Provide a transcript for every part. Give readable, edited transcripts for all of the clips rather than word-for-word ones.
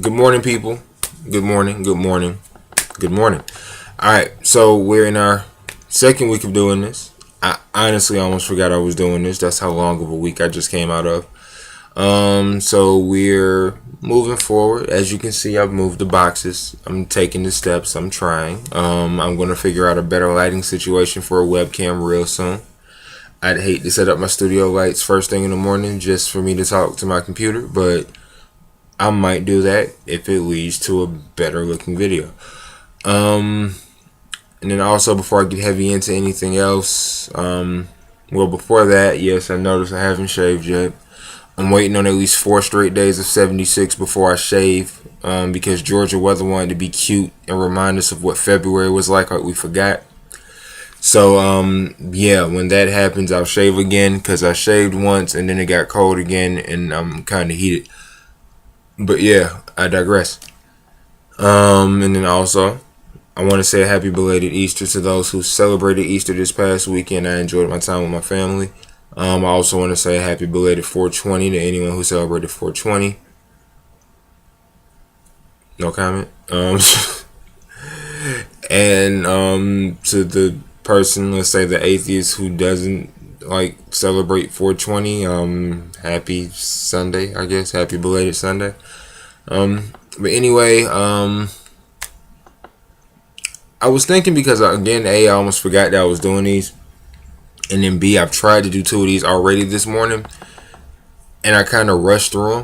Good morning, people. Good morning. Good morning. Good morning. All right, so we're in our second week of doing this. I honestly almost forgot I was doing this. That's how long of a week I just came out of. So we're moving forward. As you can see, I've moved the boxes. I'm taking the steps. I'm trying. I'm gonna figure out a better lighting situation for a webcam real soon. I'd hate to set up my studio lights first thing in the morning just for me to talk to my computer, but I might do that if it leads to a better looking video. And then also, before I get heavy into anything else, well, before that, yes, I noticed I haven't shaved yet. I'm waiting on at least 4 straight days of 76 before I shave, because Georgia weather wanted to be cute and remind us of what February was like we forgot. So, yeah, when that happens, I'll shave again, because I shaved once and then it got cold again and I'm kind of heated. But yeah, I digress. And then also, I want to say a happy belated Easter to those who celebrated Easter this past weekend. I enjoyed my time with my family. I also want to say a happy belated 420 to anyone who celebrated 420. No comment. And to the person, let's say the atheist who doesn't like celebrate 420, happy Sunday, I guess. Happy belated Sunday. But anyway, I was thinking because again, A, I almost forgot that I was doing these, and then B, I've tried to do 2 of these already this morning, and I kind of rushed through them.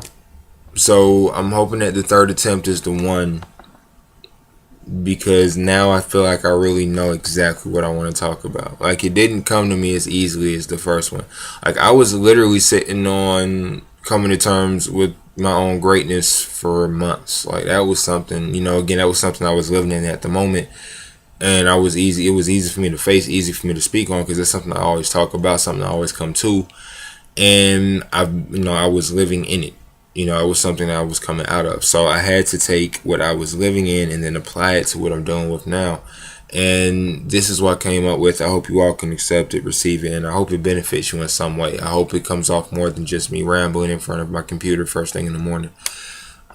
So I'm hoping that the third attempt is the one, because now I feel like I really know exactly what I want to talk about. Like, it didn't come to me as easily as the first one. Like, I was literally sitting on coming to terms with my own greatness for months. Like, that was something, again, that was something I was living in at the moment. And it was easy for me to face, easy for me to speak on, because it's something I always talk about, something I always come to. And I was living in it. It was something that I was coming out of. So I had to take what I was living in and then apply it to what I'm dealing with now. And this is what I came up with. I hope you all can accept it, receive it, and I hope it benefits you in some way. I hope it comes off more than just me rambling in front of my computer first thing in the morning.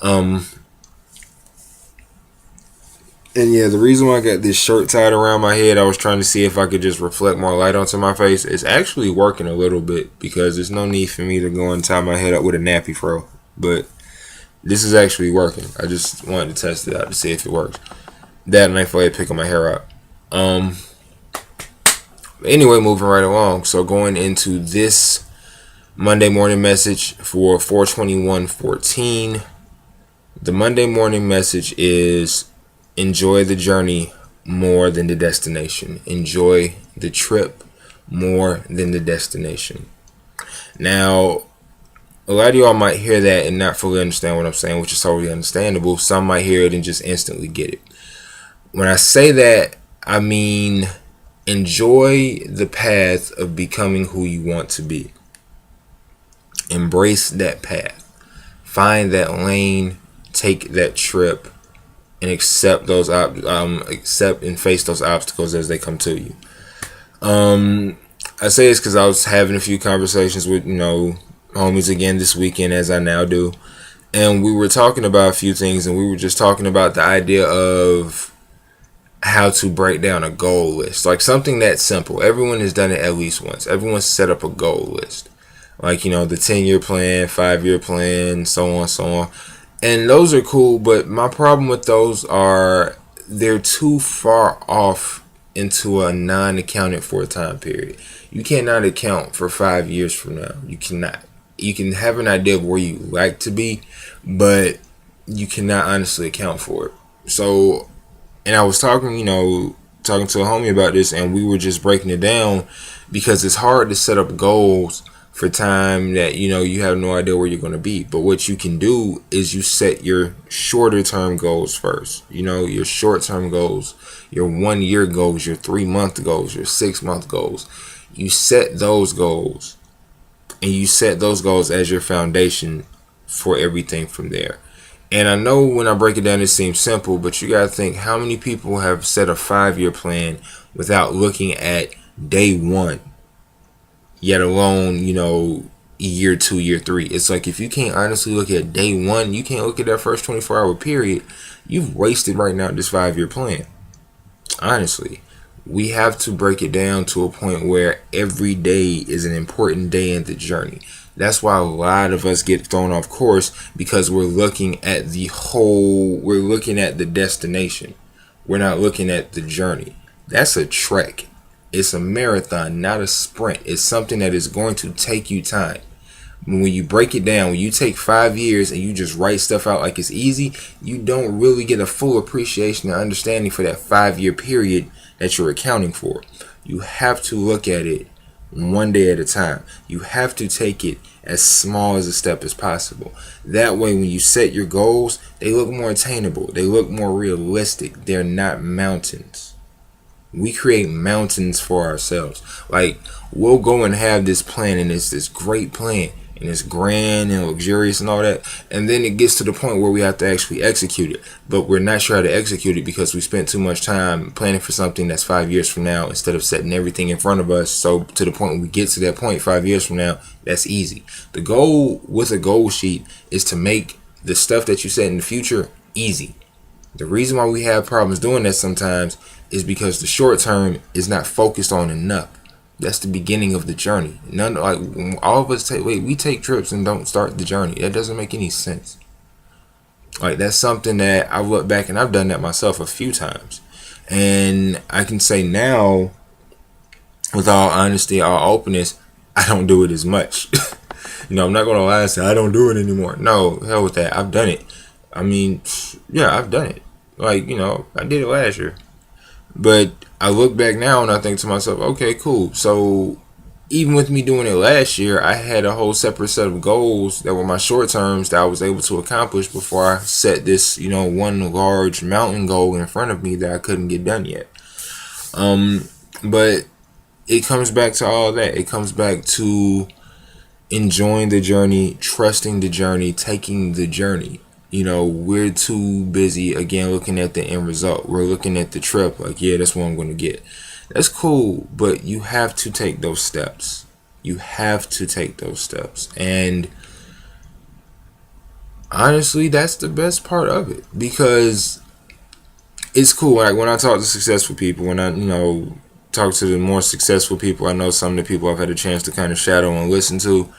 And yeah, the reason why I got this shirt tied around my head, I was trying to see if I could just reflect more light onto my face. It's actually working a little bit, because there's no need for me to go and tie my head up with a nappy fro. But this is actually working. I just wanted to test it out to see if it works. That, and I feel like picking my hair out. Anyway, moving right along. So going into this Monday morning message for 4/21/14. The Monday morning message is: enjoy the journey more than the destination. Enjoy the trip more than the destination. Now, a lot of y'all might hear that and not fully understand what I'm saying, which is totally understandable. Some might hear it and just instantly get it. When I say that, I mean enjoy the path of becoming who you want to be. Embrace that path. Find that lane. Take that trip. And accept those accept and face those obstacles as they come to you. I say this because I was having a few conversations with homies again this weekend, as I now do, and we were talking about a few things, and we were just talking about the idea of how to break down a goal list, like something that simple. Everyone has done it at least once. Everyone's set up a goal list, like the 10-year plan, 5-year plan, so on, so on. And those are cool, but my problem with those are they're too far off into a non-accounted for time period. You cannot account for 5 years from now. You cannot. You can have an idea of where you like to be, but you cannot honestly account for it. So, and I was talking to a homie about this, and we were just breaking it down, because it's hard to set up goals for time that you have no idea where you're going to be. But what you can do is you set your shorter term goals first. Your short term goals, your 1-year goals, your 3-month goals, your 6-month goals. You set those goals, and you set those goals as your foundation for everything from there. And I know when I break it down, it seems simple, but you got to think, how many people have set a 5-year plan without looking at day one, yet alone, year 2, year 3. It's like if you can't honestly look at day 1, you can't look at that first 24-hour period, you've wasted right now this 5-year plan. Honestly, we have to break it down to a point where every day is an important day in the journey. That's why a lot of us get thrown off course, because we're looking at we're looking at the destination. We're not looking at the journey. That's a trek. It's a marathon, not a sprint. It's something that is going to take you time. When you break it down, when you take 5 years and you just write stuff out like it's easy, you don't really get a full appreciation and understanding for that 5-year period that you're accounting for. You have to look at it one day at a time. You have to take it as small as a step as possible. That way, when you set your goals, they look more attainable. They look more realistic. They're not mountains. We create mountains for ourselves. Like, we'll go and have this plan, and it's this great plan, and it's grand and luxurious and all that, and then it gets to the point where we have to actually execute it, but we're not sure how to execute it because we spent too much time planning for something that's 5 years from now instead of setting everything in front of us. So to the point when we get to that point 5 years from now, that's easy. The goal with a goal sheet is to make the stuff that you set in the future easy. The reason why we have problems doing that sometimes is because the short term is not focused on enough. That's the beginning of the journey. All of us we take trips and don't start the journey. That doesn't make any sense. Like, that's something that I look back, and I've done that myself a few times, and I can say now, with all honesty, all openness, I don't do it as much. I'm not gonna lie and say I don't do it anymore. No, hell with that. I've done it. I mean, yeah, I've done it. I did it last year. But I look back now and I think to myself, okay, cool. So even with me doing it last year, I had a whole separate set of goals that were my short terms that I was able to accomplish before I set this, one large mountain goal in front of me that I couldn't get done yet. But it comes back to all that. It comes back to enjoying the journey, trusting the journey, taking the journey. We're too busy, again, looking at the end result. We're looking at the trip like, yeah, that's what I'm going to get. That's cool, but you have to take those steps. You have to take those steps. And honestly, that's the best part of it, because it's cool. Like, when I talk to successful people, when I, talk to the more successful people, I know some of the people I've had a chance to kind of shadow and listen to,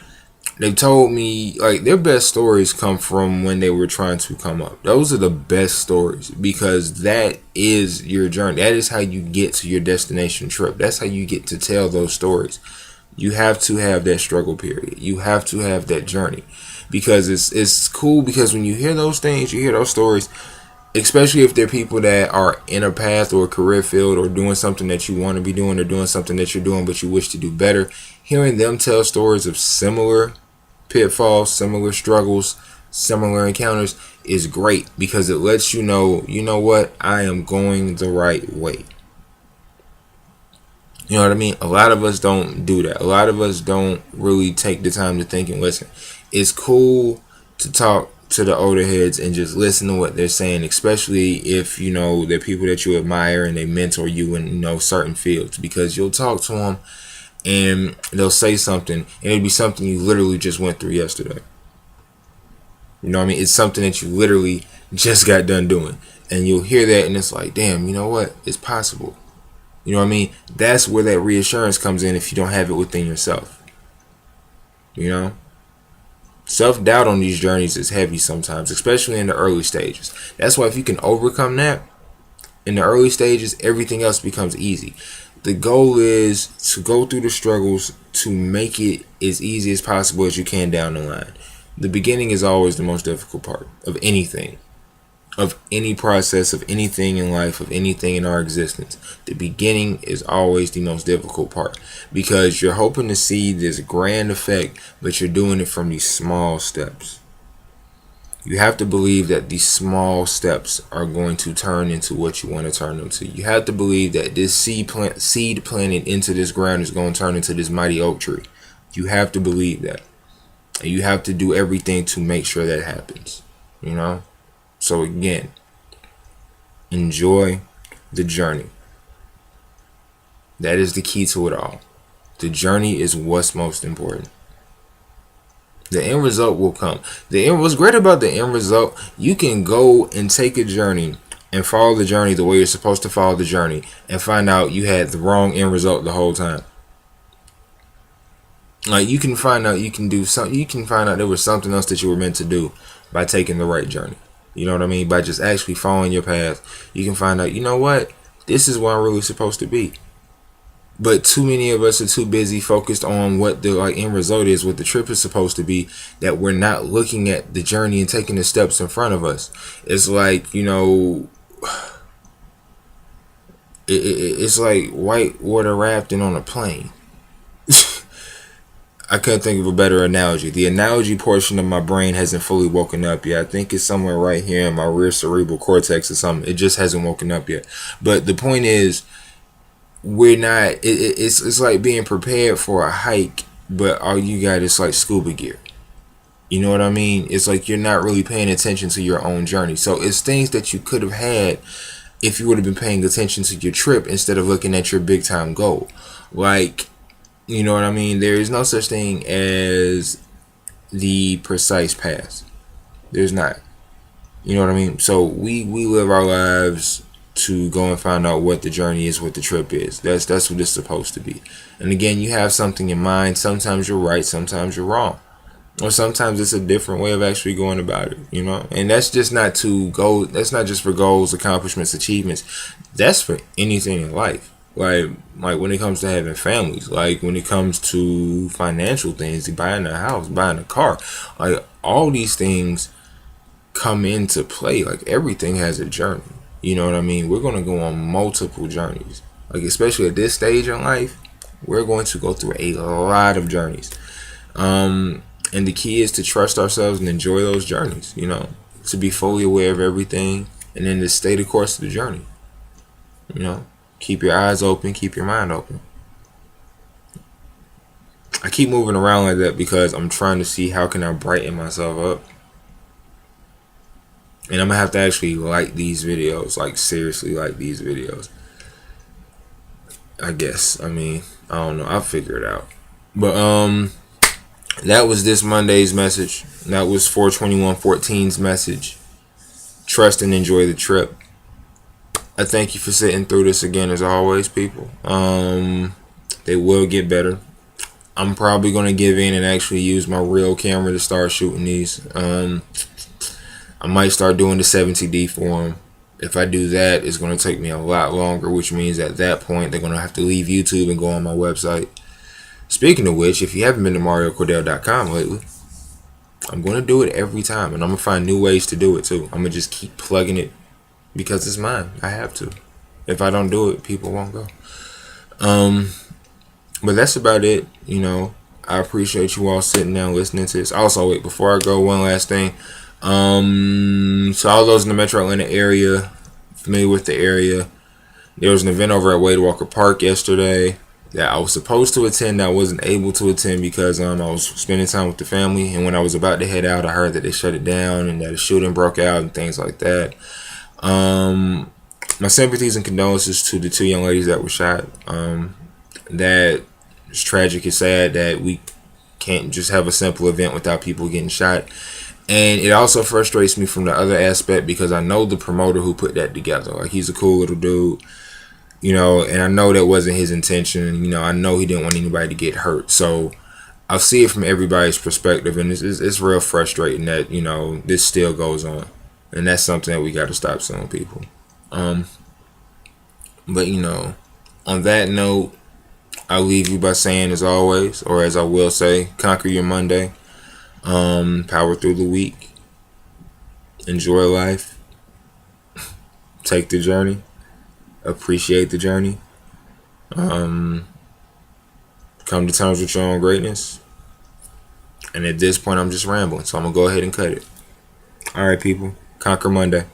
they've told me, like, their best stories come from when they were trying to come up. Those are the best stories, because that is your journey. That is how you get to your destination trip. That's how you get to tell those stories. You have to have that struggle period. You have to have that journey, because it's cool, because when you hear those things, you hear those stories, especially if they're people that are in a path or a career field or doing something that you want to be doing, or doing something that you're doing but you wish to do better, hearing them tell stories of similar pitfalls, similar struggles, similar encounters is great, because it lets you know what, I am going the right way. You know what I mean? A lot of us don't do that. A lot of us don't really take the time to think and listen. It's cool to talk to the older heads and just listen to what they're saying, especially if they're people that you admire and they mentor you in certain fields, because you'll talk to them and they'll say something, and it'll be something you literally just went through yesterday. You know what I mean? It's something that you literally just got done doing, and you'll hear that, and it's like, damn, you know what? It's possible. You know what I mean? That's where that reassurance comes in if you don't have it within yourself. Self-doubt on these journeys is heavy sometimes, especially in the early stages. That's why if you can overcome that in the early stages, everything else becomes easy. The goal is to go through the struggles to make it as easy as possible as you can down the line. The beginning is always the most difficult part of anything, of any process, of anything in life, of anything in our existence. The beginning is always the most difficult part, because you're hoping to see this grand effect, but you're doing it from these small steps. You have to believe that these small steps are going to turn into what you want to turn them to. You have to believe that this seed planted into this ground is going to turn into this mighty oak tree. You have to believe that. And you have to do everything to make sure that happens. So again, enjoy the journey. That is the key to it all. The journey is what's most important. The end result will come. What's great about the end result, you can go and take a journey and follow the journey the way you're supposed to follow the journey and find out you had the wrong end result the whole time. Like, you can find out you can do something, you can find out there was something else that you were meant to do by taking the right journey. You know what I mean? By just actually following your path, you can find out, you know what? This is where I'm really supposed to be. But too many of us are too busy focused on what the end result is, what the trip is supposed to be, that we're not looking at the journey and taking the steps in front of us. It's like, it's like white water rafting on a plane. I couldn't think of a better analogy. The analogy portion of my brain hasn't fully woken up yet. I think it's somewhere right here in my rear cerebral cortex or something. It just hasn't woken up yet. But the point is, we're not. It's like being prepared for a hike, but all you got is like scuba gear. You know what I mean? It's like you're not really paying attention to your own journey. So it's things that you could have had if you would have been paying attention to your trip instead of looking at your big time goal. Like, you know what I mean? There is no such thing as the precise path. There's not. You know what I mean? So we live our lives to go and find out what the journey is, what the trip is. That's what it's supposed to be. And again, you have something in mind. Sometimes you're right, sometimes you're wrong. Or sometimes it's a different way of actually going about it, And that's just not to go. That's not just for goals, accomplishments, achievements. That's for anything in life. Like when it comes to having families, like when it comes to financial things, buying a house, buying a car, like all these things come into play. Like everything has a journey. You know what I mean? We're going to go on multiple journeys. Like especially at this stage in life, we're going to go through a lot of journeys. And the key is to trust ourselves and enjoy those journeys, to be fully aware of everything and then to stay the course of the journey. Keep your eyes open, keep your mind open. I keep moving around like that because I'm trying to see how can I brighten myself up. And I'm going to have to actually like these videos, like seriously like these videos. I guess. I mean, I don't know. I'll figure it out. But that was this Monday's message. That was 4/21/14's message. Trust and enjoy the trip. I thank you for sitting through this again, as always, people. They will get better. I'm probably going to give in and actually use my real camera to start shooting these. I might start doing the 70D for them. If I do that, it's going to take me a lot longer, which means at that point, they're going to have to leave YouTube and go on my website. Speaking of which, if you haven't been to MarioCordale.com lately, I'm going to do it every time, and I'm going to find new ways to do it, too. I'm going to just keep plugging it. Because it's mine. I have to. If I don't do it, people won't go. But that's about it. I appreciate you all sitting down listening to this. Also, wait, before I go, one last thing. So all those in the Metro Atlanta area, familiar with the area, there was an event over at Wade Walker Park yesterday that I was supposed to attend. I wasn't able to attend because I was spending time with the family. And when I was about to head out, I heard that they shut it down and that a shooting broke out and things like that. My sympathies and condolences to the 2 young ladies that were shot. That is tragic. It's sad that we can't just have a simple event without people getting shot. And it also frustrates me from the other aspect because I know the promoter who put that together. Like, he's a cool little dude, and I know that wasn't his intention. I know he didn't want anybody to get hurt. So I'll see it from everybody's perspective, and it's real frustrating that, this still goes on. And that's something that we got to stop telling people. But, on that note, I'll leave you by saying, as always, or as I will say, conquer your Monday. Power through the week. Enjoy life. Take the journey. Appreciate the journey. Come to terms with your own greatness. And at this point, I'm just rambling, so I'm going to go ahead and cut it. All right, people. Conquer Monday.